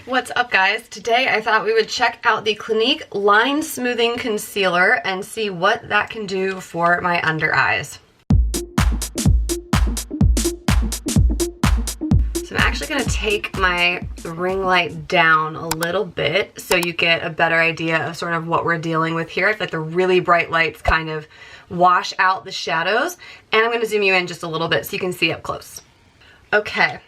What's up, guys? Today I thought we would check out the Clinique Line Smoothing Concealer and see what that can do for my under eyes. So I'm actually going to take my ring light down a little bit so you get a better idea of sort of what we're dealing with here. I feel like the really bright lights kind of wash out the shadows, and I'm going to zoom you in just a little bit so you can see up close. Okay.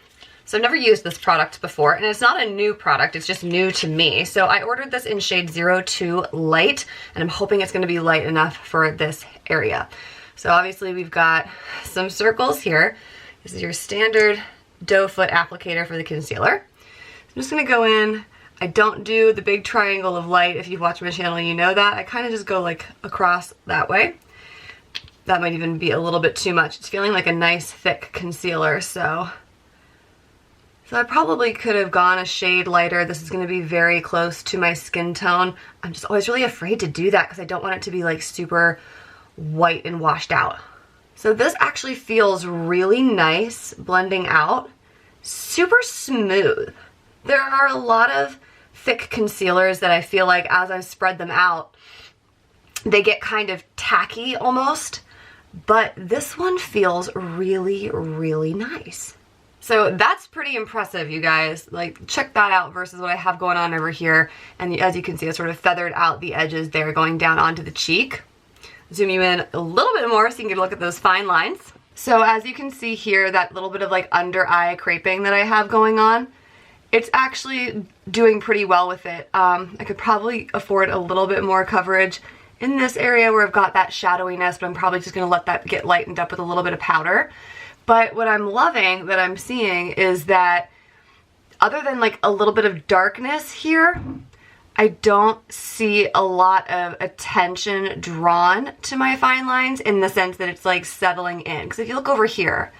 So I've never used this product before, and it's not a new product, it's just new to me. So I ordered this in shade 02 Light, and I'm hoping it's gonna be light enough for this area. So obviously we've got some circles here. This is your standard doe foot applicator for the concealer. I'm just gonna go in. I don't do the big triangle of light. If you've watched my channel, you know that. I kind of just go like across that way. That might even be a little bit too much. It's feeling like a nice thick concealer, so I probably could have gone a shade lighter. This is going to be very close to my skin tone. I'm just always really afraid to do that because I don't want it to be like super white and washed out. So this actually feels really nice blending out. Super smooth. There are a lot of thick concealers that I feel like as I spread them out, they get kind of tacky almost, but this one feels really, really nice. So that's pretty impressive, you guys. Like, check that out versus what I have going on over here. And as you can see, I sort of feathered out the edges there going down onto the cheek. Zoom you in a little bit more so you can get a look at those fine lines. So as you can see here, that little bit of like under eye creping that I have going on, it's actually doing pretty well with it. I could probably afford a little bit more coverage in this area where I've got that shadowiness, but I'm probably just gonna let that get lightened up with a little bit of powder. But what I'm loving that I'm seeing is that other than like a little bit of darkness here, I don't see a lot of attention drawn to my fine lines in the sense that it's like settling in. Because if you look over here,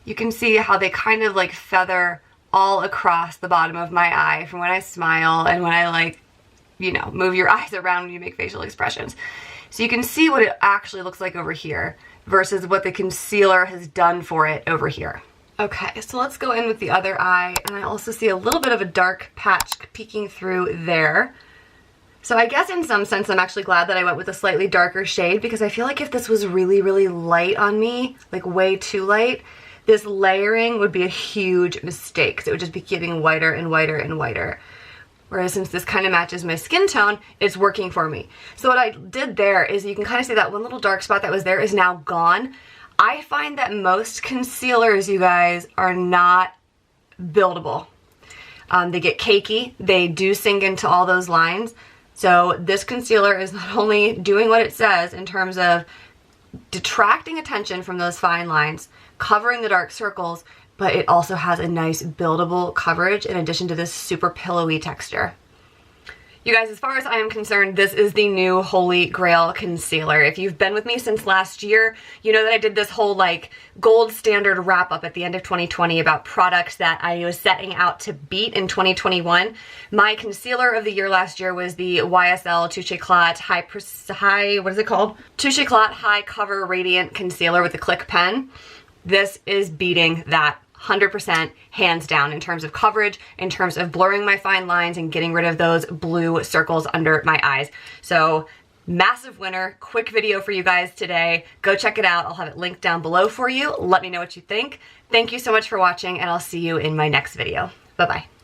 you can see how they kind of like feather all across the bottom of my eye from when I smile and when I like, you know, move your eyes around when you make facial expressions. So you can see what it actually looks like over here versus what the concealer has done for it over here. Okay, so let's go in with the other eye, and I also see a little bit of a dark patch peeking through there. So I guess in some sense I'm actually glad that I went with a slightly darker shade, because I feel like if this was really, really light on me, like way too light, this layering would be a huge mistake, because it would just be getting whiter and whiter and whiter. Whereas since this kind of matches my skin tone, it's working for me. So what I did there is you can kind of see that one little dark spot that was there is now gone. I find that most concealers, you guys, are not buildable. They get cakey. They do sink into all those lines. So this concealer is not only doing what it says in terms of detracting attention from those fine lines, covering the dark circles, but it also has a nice buildable coverage in addition to this super pillowy texture. You guys, as far as I am concerned, this is the new Holy Grail concealer. If you've been with me since last year, you know that I did this whole like gold standard wrap up at the end of 2020 about products that I was setting out to beat in 2021. My concealer of the year last year was the YSL Touche Éclat Touche Éclat High Cover Radiant Concealer with the Click Pen. This is beating that 100% hands down in terms of coverage, in terms of blurring my fine lines and getting rid of those blue circles under my eyes. So massive winner, quick video for you guys today. Go check it out. I'll have it linked down below for you. Let me know what you think. Thank you so much for watching, and I'll see you in my next video. Bye-bye.